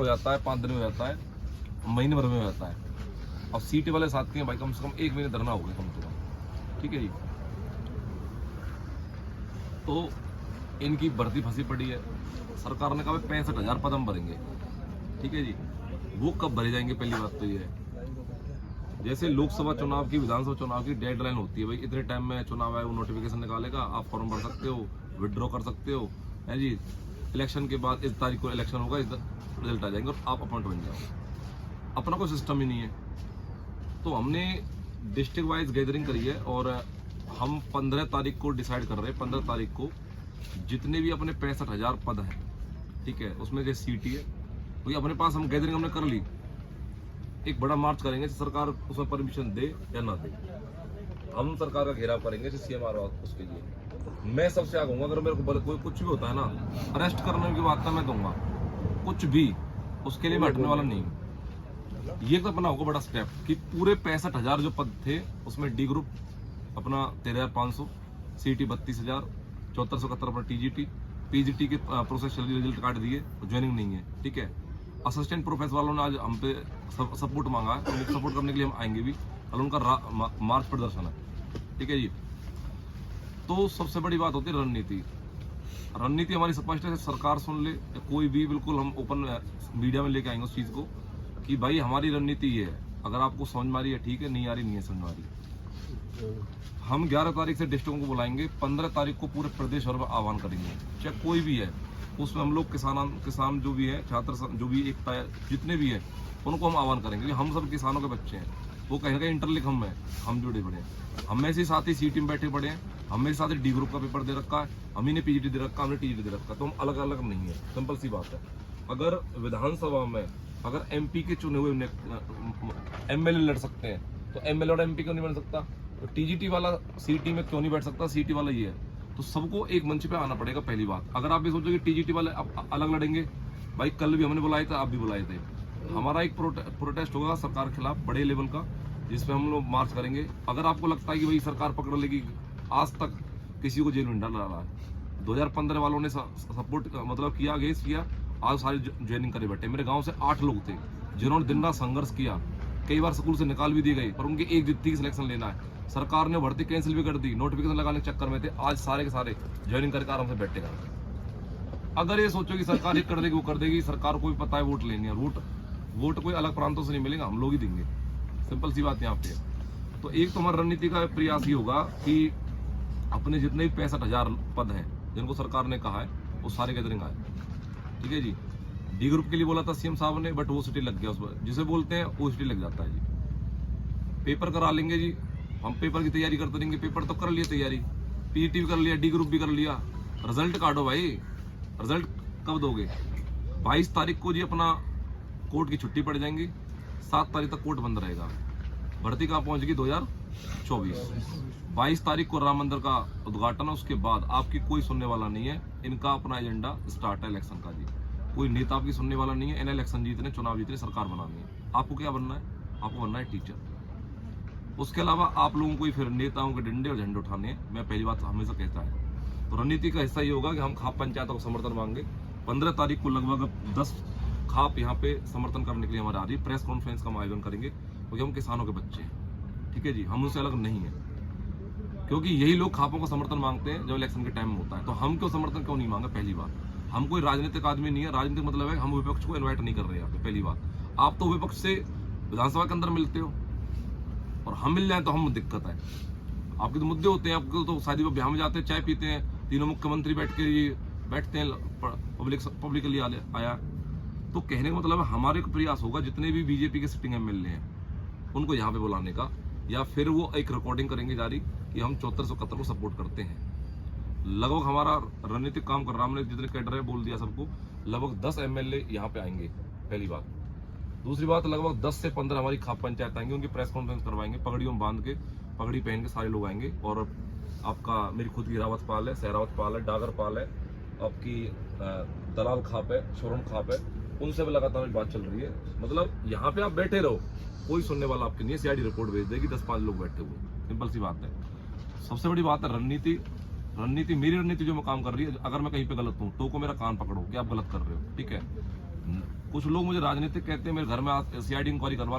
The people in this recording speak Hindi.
हो जाता है, 5 दिन में हो जाता है, महीने भर में हो जाता है। अब सीटी वाले साथी हैं भाई, कम से कम 1 महीने धरना हो गया कम से कम, ठीक है जी। तो इनकी भर्ती फंसी पड़ी है। सरकार ने कहा 65,000 पद हम भरेंगे, ठीक है जी। वो कब भरे जाएंगे, पहली बात तो ये है। जैसे लोकसभा चुनाव की, विधानसभा चुनाव की डेडलाइन होती है भाई, इतने टाइम में चुनाव आयोग नोटिफिकेशन निकालेगा, आप फॉर्म भर सकते हो, विड्रॉ कर सकते हो, है जी। इलेक्शन के बाद इस तारीख को इलेक्शन होगा, इस रिजल्ट आ जाएंगे और आप अपॉइंट बन जाओ। अपना कोई सिस्टम ही नहीं है। तो हमने डिस्ट्रिक्ट वाइज गैदरिंग करी है और हम 15 तारीख को डिसाइड कर रहे हैं। 15 तारीख को जितने भी अपने 65,000 पद हैं, ठीक है, उसमें जो सीटी है, तो अपने पास हम गैदरिंग हमने कर ली। एक बड़ा मार्च करेंगे, सरकार उसमें परमिशन दे या ना दे। हम सरकार का घेराव करेंगे सीएम उसके लिए। मैं सबसे आगे हूँ, अगर मेरे को कोई कुछ भी होता है ना, अरेस्ट करने की बात मैं दूंगा, कुछ भी, उसके लिए मैं हटने वाला नहीं हूँ। ये तो अपना होगा बड़ा स्टेप कि पूरे 65,000 जो पद थे उसमें डी ग्रुप अपना 13,500, सीटी 32,000, 7471 पर टीजीटी, पीजीटी के प्रोसेस चल रही, रिजल्ट काट दिए, ज्वाइनिंग नहीं है, ठीक है। असिस्टेंट प्रोफेसर वालों ने आज हम पे सपोर्ट मांगा है, तो सपोर्ट करने के लिए हम आएंगे भी, और उनका मार्च प्रदर्शन है, ठीक है जी। तो सबसे बड़ी बात होती है रणनीति। रणनीति हमारी स्पष्ट है, सरकार सुन ले, कोई भी, बिल्कुल हम ओपन मीडिया में लेके आएंगे उस चीज को कि भाई हमारी रणनीति ये है। अगर आपको समझ में आ रही है ठीक है, नहीं आ रही नहीं है समझ में आ रही। हम 11 तारीख से डिस्ट्रिक्टों को बुलाएंगे, 15 तारीख को पूरे प्रदेश भर में आह्वान करेंगे, चाहे कोई भी है उसमें। हम लोग किसान जो भी है, छात्र जो भी एकता है, जितने भी है, उनको हम आह्वान करेंगे। हम सब किसानों के बच्चे हैं, वो कहीं ना कहीं इंटरलिंक हम है, हम जुड़े पड़े हैं। हम में से साथ ही सी टीम बैठे पड़े हैं, हमें साथ ही डी ग्रुप का पेपर दे रखा है, हम ही ने पीजीटी दे रखा, हमने टीजीटी दे रखा, तो हम अलग अलग नहीं है, सिंपल सी बात है। अगर विधानसभा में अगर एमपी के चुने हुए एमएलए लड़ सकते हैं, तो एमएलए और एमपी क्यों नहीं बन सकता? तो टीजीटी वाला सीटी में क्यों नहीं बैठ सकता? सीटी वाला ये है। तो सबको एक मंच पे आना पड़ेगा, पहली बात। अगर आप भी सोचो कि टीजीटी वाले अलग लड़ेंगे, भाई कल भी हमने बुलाए थे, आप भी बुलाए थे। हमारा एक प्रोटेस्ट होगा सरकार के खिलाफ बड़े लेवल का, जिसपे हम लोग मार्च करेंगे। अगर आपको लगता है कि भाई सरकार पकड़ लेगी, आज तक किसी को जेल में डाला रहा है। 2015 वालों ने सपोर्ट मतलब किया, अगेंस्ट किया, आज सारे ज्वाइनिंग करे बैठे। मेरे गांव से 8 लोग थे जिन्होंने दिन रात संघर्ष किया, कई बार स्कूल से निकाल भी दिए गए, पर उनकी एक जिद थी सिलेक्शन लेना है। सरकार ने भर्ती कैंसिल भी कर दी, नोटिफिकेशन लगाने के चक्कर में थे, आज सारे के सारे ज्वाइनिंग करके आराम से बैठेगा। अगर ये सोचो कि सरकार ये कर देगी वो कर देगी, सरकार को भी पता है वोट लेनी है, वोट कोई अलग प्रांतों से नहीं मिलेगा, हम लोग ही देंगे, सिंपल सी बात यहाँ पे है। तो एक तो हमारी रणनीति का प्रयास ही होगा कि अपने जितने भी 65,000 पद हैं जिनको सरकार ने कहा है, वो सारे गैदरिंग आए, ठीक है जी। डी ग्रुप के लिए बोला था सीएम साहब ने, बट वो सिटी लग गया, उस पर जिसे बोलते हैं वो सिटी लग जाता है जी। पेपर करा लेंगे जी, हम पेपर की तैयारी करते रहेंगे, पेपर तो कर लिया तैयारी, पीईटी भी कर लिया, डी ग्रुप भी कर लिया, रिजल्ट काटो भाई। रिजल्ट कब दोगे? 22 तारीख को जी अपना कोर्ट की छुट्टी पड़ जाएंगी, 7 तारीख तक कोर्ट बंद रहेगा। भर्ती कहाँ पहुंच गई? 2024। 22 तारीख को राम मंदिर का उद्घाटन है, उसके बाद आपकी कोई सुनने वाला नहीं है। इनका अपना एजेंडा स्टार्ट है इलेक्शन का जी, कोई नेता आपकी सुनने वाला नहीं है। इन्हें इलेक्शन जीतने, चुनाव जीतने, सरकार बनानी है। आपको क्या बनना है? आपको बनना है टीचर। उसके अलावा आप लोगों को फिर नेताओं के डंडे और झंडे उठाने हैं। मैं पहली बात हमेशा कहता है, तो रणनीति का हिस्सा ये होगा कि हम खाप पंचायतों को समर्थन मांगे। 15 तारीख को लगभग 10 खाप यहाँ पे समर्थन करने के लिए हमारे आ रही है। प्रेस कॉन्फ्रेंस का हम आयोजन करेंगे, क्योंकि हम किसानों के बच्चे हैं, ठीक है जी, हम उनसे अलग नहीं है। क्योंकि यही लोग खापों का समर्थन मांगते हैं जब इलेक्शन के टाइम में होता है, तो हम क्यों समर्थन क्यों नहीं मांगे? पहली बात, हम कोई राजनीतिक आदमी नहीं है। राजनीतिक मतलब है हम विपक्ष को इन्वाइट नहीं कर रहे हैं। पहली बात, आप तो विपक्ष से विधानसभा के अंदर मिलते हो और हम मिल जाए तो हम दिक्कत है। आपके तो मुद्दे होते हैं, आपको तो शादी ब्याह में जाते हैं, चाय पीते हैं, तीनों मुख्यमंत्री बैठते हैं, पब्लिक के लिए आया। तो कहने का मतलब हमारे को प्रयास होगा जितने भी बीजेपी के सिटिंग एमएलए हैं उनको यहाँ पे बुलाने का, या फिर वो एक रिकॉर्डिंग करेंगे जारी कि हम 7471 को सपोर्ट करते हैं। लगभग हमारा रणनीतिक काम कर रहा, हमने जितने कैडर है बोल दिया सबको, लगभग 10 एमएलए यहाँ पे आएंगे, पहली बात। दूसरी बात, लगभग 10 से 15 हमारी खाप पंचायत आएंगे, उनकी प्रेस कॉन्फ्रेंस करवाएंगे, पगड़ियों में बांध के, पगड़ी पहन के सारे लोग आएंगे। और आपका मेरी खुद की रावत पाल है, सहरावत पाल है, डागर पाल है, आपकी दलाल खाप है, शोरन खाप है, उनसे भी लगातार बात चल रही है। मतलब यहाँ पे आप बैठे रहो, कोई सुनने वाला आपके नहीं है। सीआईडी रिपोर्ट भेज देगी, 10-5 लोग बैठे हुए, सिंपल सी बात है। सबसे बड़ी बात है रणनीति। मेरी रणनीति जो मैं काम कर रही है, अगर मैं कहीं पे गलत हूँ तो को मेरा कान पकड़ो कि आप गलत कर रहे हो, ठीक है। कुछ लोग मुझे राजनीतिक कहते हैं, मेरे घर में सीआईडी इंक्वायरी करवा लो।